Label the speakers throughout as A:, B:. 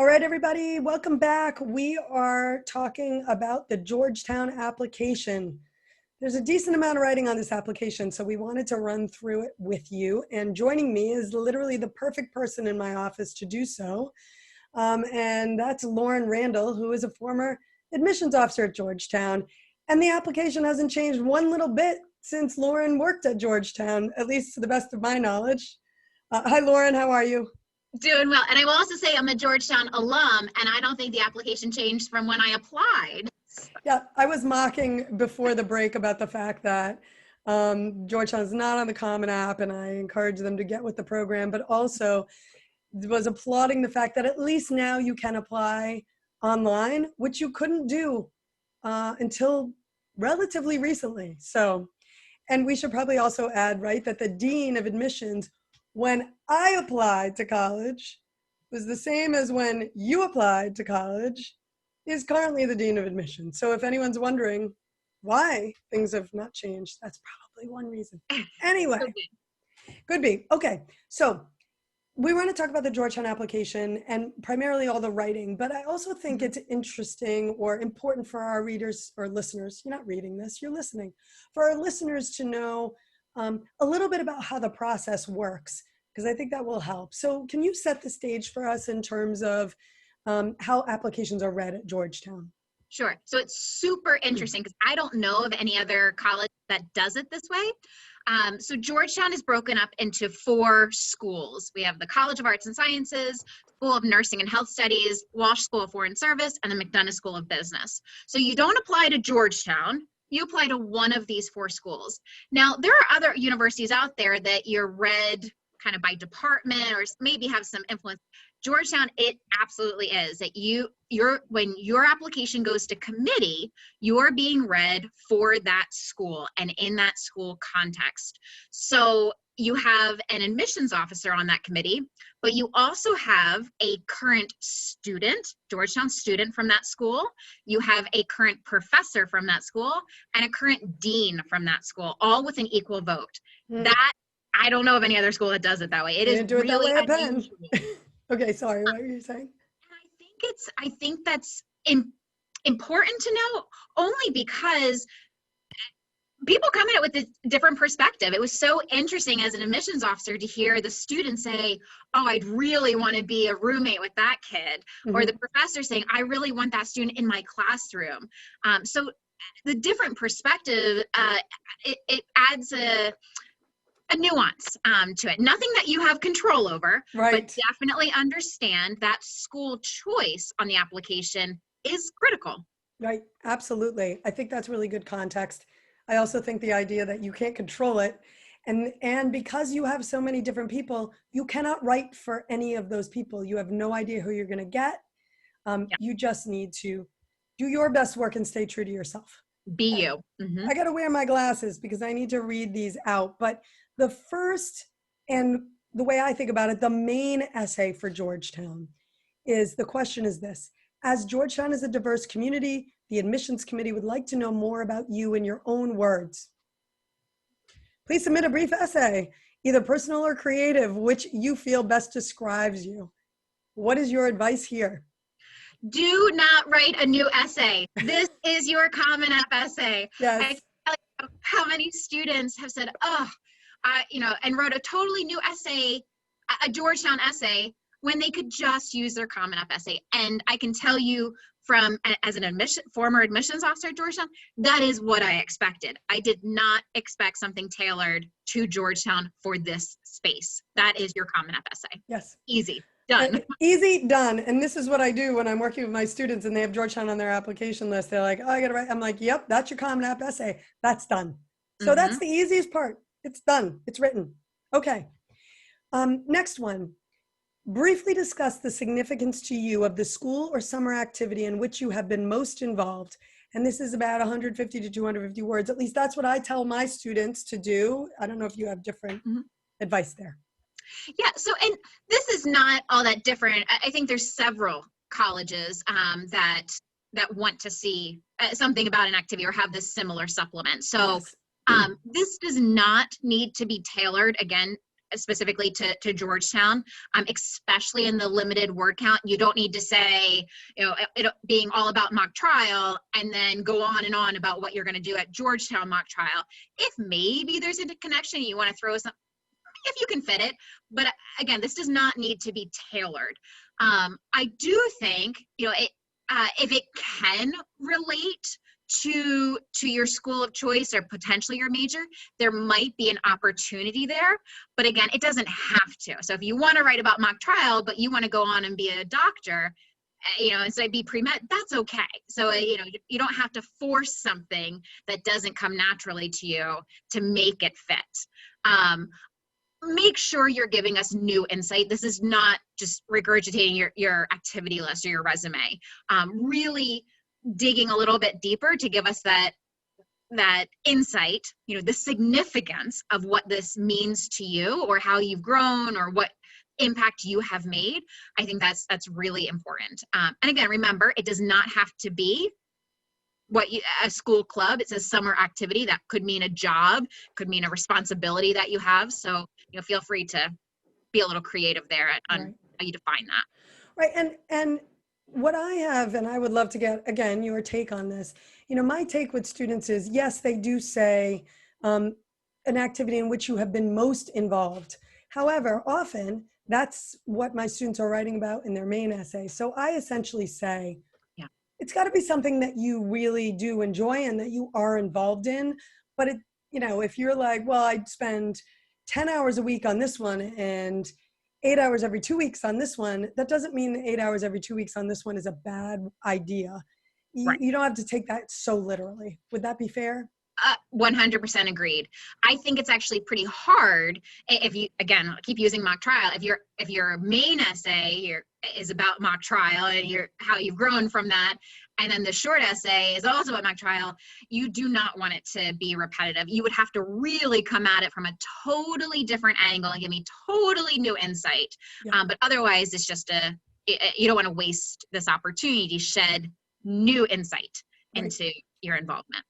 A: All right, everybody, welcome back. We are talking about the Georgetown application. There's a decent amount of writing on this application, so we wanted to run through it with you. And joining me is literally the perfect person in my office to do so. And that's Lauren Randall, who is a former admissions officer at Georgetown. And the application hasn't changed one little bit since Lauren worked at Georgetown, at least to the best of my knowledge. Hi, Lauren, how are you?
B: Doing well. And I will also say I'm a Georgetown alum, and I don't think the application changed from when I applied.
A: Yeah, I was mocking before the break about the fact that Georgetown is not on the Common App, and I encourage them to get with the program, but also was applauding the fact that at least now you can apply online, which you couldn't do until relatively recently. So, and we should probably also add, right, that the Dean of Admissions, when I applied to college, was the same as when you applied to college, is currently the Dean of Admissions. So if anyone's wondering why things have not changed, that's probably one reason. Anyway, could be. Okay, so we want to talk about the Georgetown application and primarily all the writing, but I also think it's interesting or important for our readers or listeners, you're not reading this, you're listening, for our listeners to know a little bit about how the process works, because I think that will help. So can you set the stage for us in terms of how applications are read at Georgetown?
B: Sure. So it's super interesting because I don't know of any other college that does it this way. So Georgetown is broken up into 4 schools. We have the College of Arts and Sciences, School of Nursing and Health Studies, Walsh School of Foreign Service, and the McDonough School of Business. So you don't apply to Georgetown. You apply to one of these 4 schools. Now, there are other universities out there that you're read kind of by department or maybe have some influence. Georgetown, it absolutely is that when your application goes to committee, you're being read for that school and in that school context. So you have an admissions officer on that committee, but you also have a current student, Georgetown student from that school. You have a current professor from that school and a current dean from that school, all with an equal vote. That, I don't know of any other school that does it that way. It is really unusual.
A: Okay, sorry, what were you saying?
B: And I think that's important to know only because people come at it with a different perspective. It was so interesting as an admissions officer to hear the student say, oh, I'd really want to be a roommate with that kid. Or the professor saying, I really want that student in my classroom. So the different perspective, it adds a nuance to it. Nothing that you have control over,
A: right.
B: But definitely understand that school choice on the application is critical.
A: Right, absolutely. I think that's really good context. I also think the idea that you can't control it, and because you have so many different people, you cannot write for any of those people. You have no idea who you're going to get. You just need to do your best work and stay true to yourself.
B: Be you.
A: I got to wear my glasses because I need to read these out. But the first, and the way I think about it, the main essay for Georgetown is, the question is this: as Georgetown is a diverse community, the admissions committee would like to know more about you in your own words. Please submit a brief essay, either personal or creative, which you feel best describes you. What is your advice here?
B: Do not write a new essay. This is your Common App essay.
A: Yes.
B: I can't tell you how many students have said, oh, and wrote a totally new essay, a Georgetown essay, when they could just use their Common App essay. And I can tell you as an former admissions officer at Georgetown, that is what I expected. I did not expect something tailored to Georgetown for this space. That is your Common App essay.
A: Yes.
B: Easy. Done.
A: Easy, done. And this is what I do when I'm working with my students and they have Georgetown on their application list. They're like, oh, I got to write. I'm like, yep, that's your Common App essay. That's done. So that's the easiest part. It's done. It's written. Okay. Next one. Briefly discuss the significance to you of the school or summer activity in which you have been most involved. And this is about 150 to 250 words. At least that's what I tell my students to do. I don't know if you have different advice there.
B: Yeah, so, and this is not all that different. I think there's several colleges that want to see something about an activity or have this similar supplement. So this does not need to be tailored, again, specifically to Georgetown, especially in the limited word count. You don't need to say, it being all about mock trial and then go on and on about what you're going to do at Georgetown mock trial. If maybe there's a connection, you want to throw some, if you can fit it. But again, this does not need to be tailored. I do think, if it can relate to your school of choice or potentially your major, there might be an opportunity there. But again, it doesn't have to. So if you want to write about mock trial, but you want to go on and be a doctor, instead be pre-med, that's okay. So, you don't have to force something that doesn't come naturally to you to make it fit. Make sure you're giving us new insight. This is not just regurgitating your activity list or your resume. Really digging a little bit deeper to give us that insight, the significance of what this means to you or how you've grown or what impact you have made. I think that's really important. And again, remember, it does not have to be a school club. It's a summer activity that could mean a job, could mean a responsibility that you have. So, feel free to be a little creative there on
A: Right.
B: how you define that.
A: Right. And what I have, and I would love to get, again, your take on this, my take with students is, yes, they do say an activity in which you have been most involved. However, often that's what my students are writing about in their main essay. So I essentially say, it's got to be something that you really do enjoy and that you are involved in. But if you're like, well, I'd spend 10 hours a week on this one and 8 hours every 2 weeks on this one, that doesn't mean 8 hours every 2 weeks on this one is a bad idea.
B: Right.
A: You don't have to take that so literally. Would that be fair?
B: 100% agreed. I think it's actually pretty hard if you, again, keep using mock trial. If your main essay is about mock trial and how you've grown from that, and then the short essay is also about mock trial, you do not want it to be repetitive. You would have to really come at it from a totally different angle and give me totally new insight. Yeah. But otherwise, it's just you don't want to waste this opportunity to shed new insight into your involvement.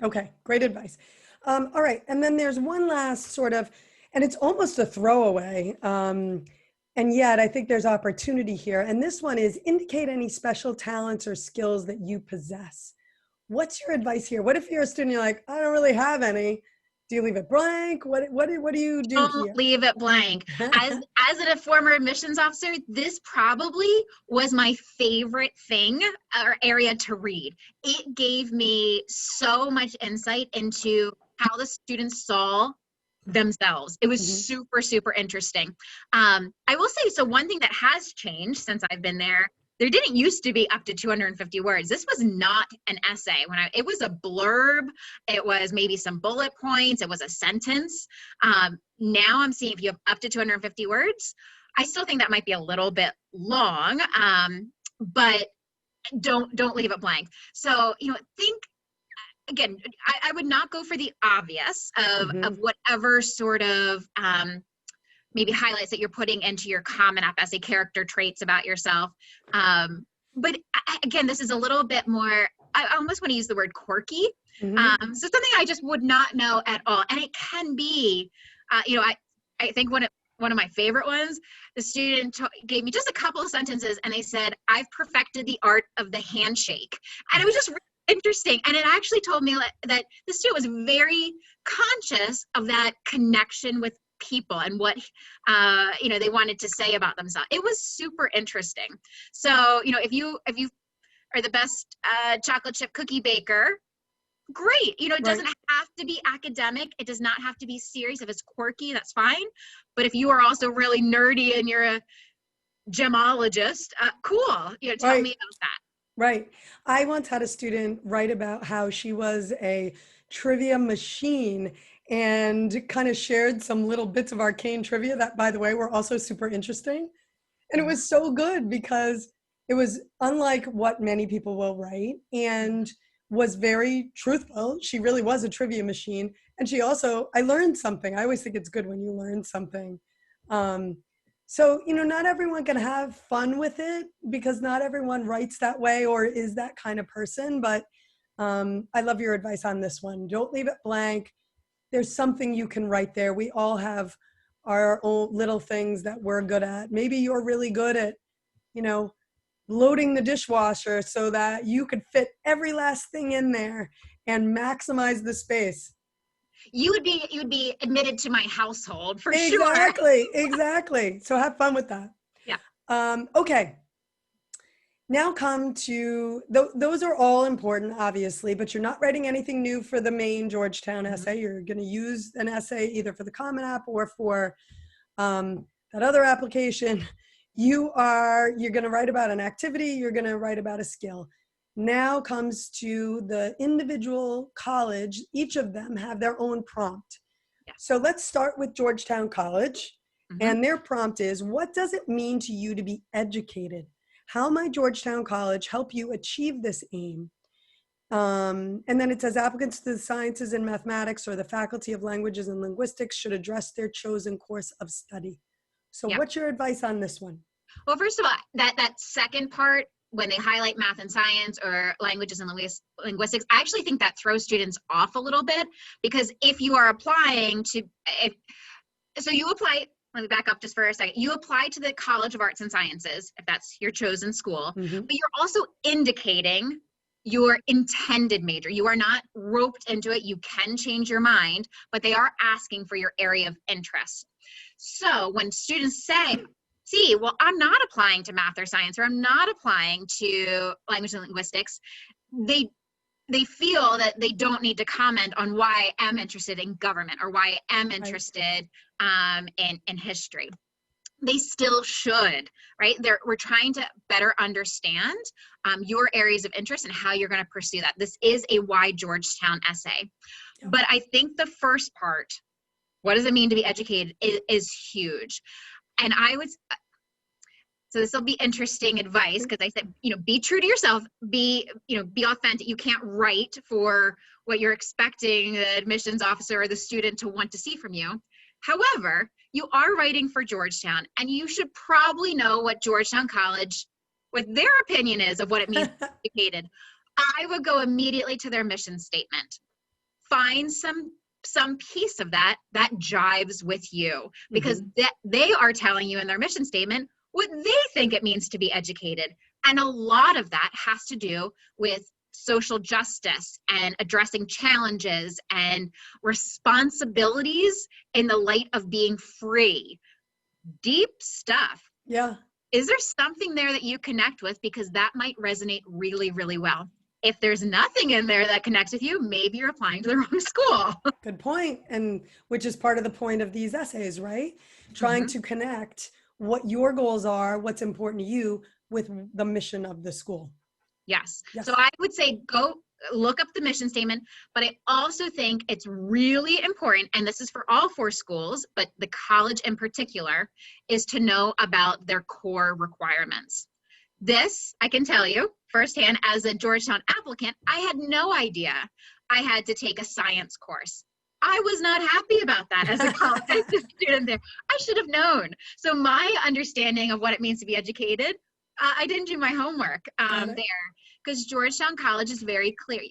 A: Okay, great advice. All right, and then there's one last sort of, and it's almost a throwaway, and yet I think there's opportunity here. And this one is indicate any special talents or skills that you possess. What's your advice here? What if you're a student, you're like, I don't really have any. Do you leave it blank? What do you do
B: Don't
A: here?
B: leave it blank. As a former admissions officer, this probably was my favorite thing or area to read. It gave me so much insight into how the students saw themselves. It was super, super interesting. I will say, so one thing that has changed since I've been there didn't used to be up to 250 words. This was not an essay. It was a blurb. It was maybe some bullet points. It was a sentence. Now I'm seeing if you have up to 250 words, I still think that might be a little bit long, but don't leave it blank. So, think, again, I would not go for the obvious of whatever sort of maybe highlights that you're putting into your Common App essay, character traits about yourself. But again, this is a little bit more, I almost want to use the word quirky. So something I just would not know at all. And it can be, I think one of my favorite ones, the student gave me just a couple of sentences and they said, I've perfected the art of the handshake. And it was just really interesting. And it actually told me that the student was very conscious of that connection with people and what they wanted to say about themselves. It was super interesting. So if you are the best chocolate chip cookie baker, great. It doesn't have to be academic. It does not have to be serious. If it's quirky, that's fine. But if you are also really nerdy and you're a gemologist, cool. Tell me about that.
A: Right. I once had a student write about how she was a trivia machine and kind of shared some little bits of arcane trivia that, by the way, were also super interesting. And it was so good because it was unlike what many people will write and was very truthful. She really was a trivia machine. And she also, I learned something. I always think it's good when you learn something. So, not everyone can have fun with it because not everyone writes that way or is that kind of person. But I love your advice on this one. Don't leave it blank. There's something you can write there. We all have our own little things that we're good at. Maybe you're really good at, you know, loading the dishwasher so that you could fit every last thing in there and maximize the space.
B: You would be admitted to my household for sure.
A: Exactly. So have fun with that.
B: Yeah.
A: Okay. Now come to, those are all important, obviously, but you're not writing anything new for the main Georgetown essay. You're going to use an essay either for the Common App or for that other application. You're going to write about an activity. You're going to write about a skill. Now comes to the individual college. Each of them have their own prompt.
B: Yeah.
A: So let's start with Georgetown College.
B: Mm-hmm.
A: And their prompt is, what does it mean to you to be educated? How might Georgetown College help you achieve this aim? And then it says applicants to the sciences and mathematics or the Faculty of Languages and Linguistics should address their chosen course of study. So what's your advice on this one?
B: Well, first of all, that second part, when they highlight math and science or languages and linguistics, I actually think that throws students off a little bit, because if you are applying to, let me back up just for a second. You apply to the College of Arts and Sciences, if that's your chosen school, but you're also indicating your intended major. You are not roped into it. You can change your mind, but they are asking for your area of interest. So when students say, well, I'm not applying to math or science, or I'm not applying to language and linguistics, they feel that they don't need to comment on why I am interested in government or why I am interested in history. They still should, right? We're trying to better understand your areas of interest and how you're going to pursue that. This is a Why Georgetown essay. Yeah. But I think the first part, what does it mean to be educated, is huge. And so this will be interesting advice, because I said, be true to yourself, be authentic. You can't write for what you're expecting the admissions officer or the student to want to see from you. However, you are writing for Georgetown, and you should probably know what Georgetown College, what their opinion is of what it means to be educated. I would go immediately to their mission statement. Find some piece of that jives with you, because they are telling you in their mission statement what they think it means to be educated. And a lot of that has to do with social justice and addressing challenges and responsibilities in the light of being free. Deep stuff. Yeah. Is there something there that you connect with? Because that might resonate really, really well. If there's nothing in there that connects with you, maybe you're applying to the wrong school. Good point. And which is part of the point of these essays, right? Trying to connect what your goals are, what's important to you, with the mission of the school. Yes. So I would say go look up the mission statement, but I also think it's really important, and this is for all 4 schools, but the college in particular, is to know about their core requirements. This, I can tell you firsthand, as a Georgetown applicant, I had no idea I had to take a science course. I was not happy about that as a college student there. I should have known. So my understanding of what it means to be educated, I didn't do my homework there, because Georgetown College is very clear.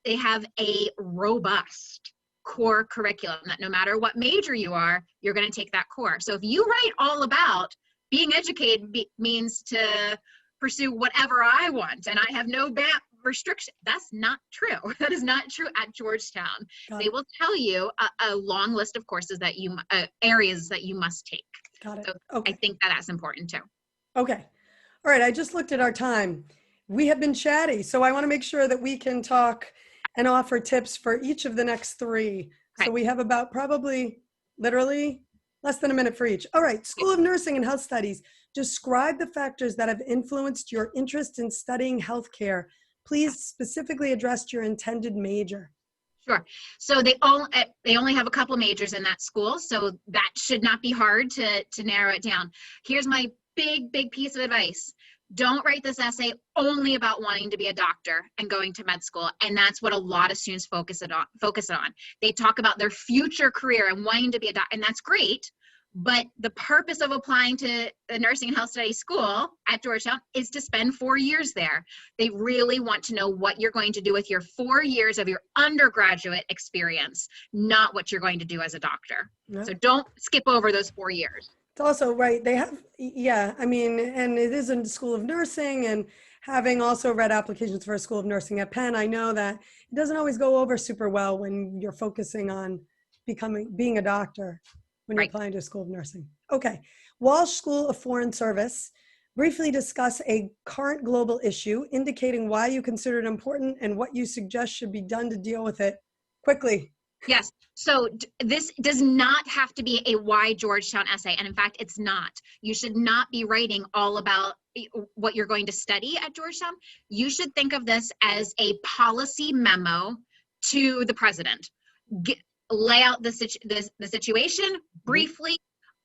B: They have a robust core curriculum that no matter what major you are, you're going to take that course. So if you write all about being educated means to pursue whatever I want and I have no restriction, that's not true. That is not true at Georgetown. They will tell you a long list of courses that areas that you must take. Got it. So I think that's important too. Okay. All right. I just looked at our time. We have been chatty, so I want to make sure that we can talk and offer tips for each of the next 3. Okay. So we have about probably literally less than a minute for each. All right. School of Nursing and Health Studies. Describe the factors that have influenced your interest in studying healthcare. Please specifically address your intended major. Sure. So they only have a couple majors in that school, so that should not be hard to narrow it down. Here's my big piece of advice. Don't write this essay only about wanting to be a doctor and going to med school, and that's what a lot of students focus on. They talk about their future career and wanting to be a doctor, and that's great, But the purpose of applying to the nursing and health studies school at Georgetown is to spend 4 years there. They really want to know what you're going to do with your 4 years of your undergraduate experience, not what you're going to do as a doctor.
A: Yeah.
B: So don't skip over those 4 years.
A: It's also right. They have, yeah, I mean, and it is in the School of Nursing, and having also read applications for a School of Nursing at Penn, I know that it doesn't always go over super well when you're focusing on being a doctor when you're
B: Right.
A: applying to a School of Nursing. Okay. Walsh School of Foreign Service. Briefly discuss a current global issue, indicating why you consider it important and what you suggest should be done to deal with it quickly.
B: Yes. So this does not have to be a why Georgetown essay. And in fact, it's not. You should not be writing all about what you're going to study at Georgetown. You should think of this as a policy memo to the president. Lay out the situation briefly,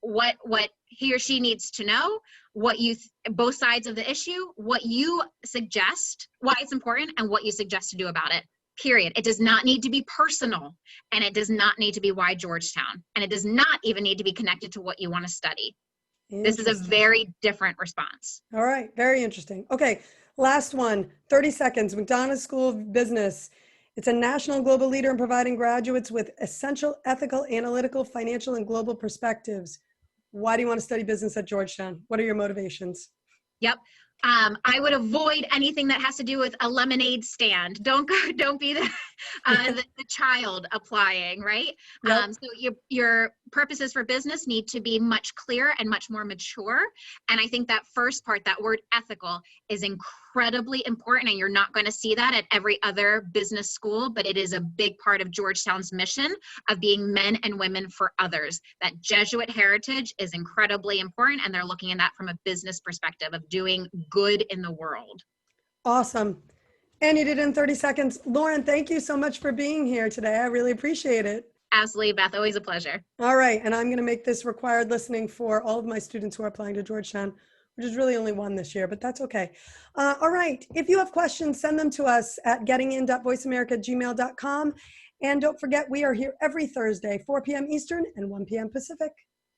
B: what he or she needs to know, what you both sides of the issue, what you suggest, why it's important, and what you suggest to do about it. Period. It does not need to be personal, and it does not need to be why Georgetown, and it does not even need to be connected to what you want to study. This is a very different response.
A: All right. Very interesting. Okay. Last one, 30 seconds. McDonough School of Business. It's a national and global leader in providing graduates with essential ethical, analytical, financial, and global perspectives. Why do you want to study business at Georgetown? What are your motivations?
B: Yep. I would avoid anything that has to do with a lemonade stand. Don't be the child applying, right?
A: Yep.
B: So your purposes for business need to be much clearer and much more mature. And I think that first part, that word ethical, is incredibly important. And you're not going to see that at every other business school, but it is a big part of Georgetown's mission of being men and women for others. That Jesuit heritage is incredibly important. And they're looking at that from a business perspective of doing good in the world.
A: Awesome. And you did it in 30 seconds. Lauren, thank you so much for being here today. I really appreciate it.
B: Absolutely, Beth. Always a pleasure.
A: All right. And I'm going to make this required listening for all of my students who are applying to Georgetown, which is really only one this year, but that's okay. All right. If you have questions, send them to us at gettingin.voiceamerica@gmail.com. And don't forget, we are here every Thursday, 4 p.m. Eastern and 1 p.m. Pacific.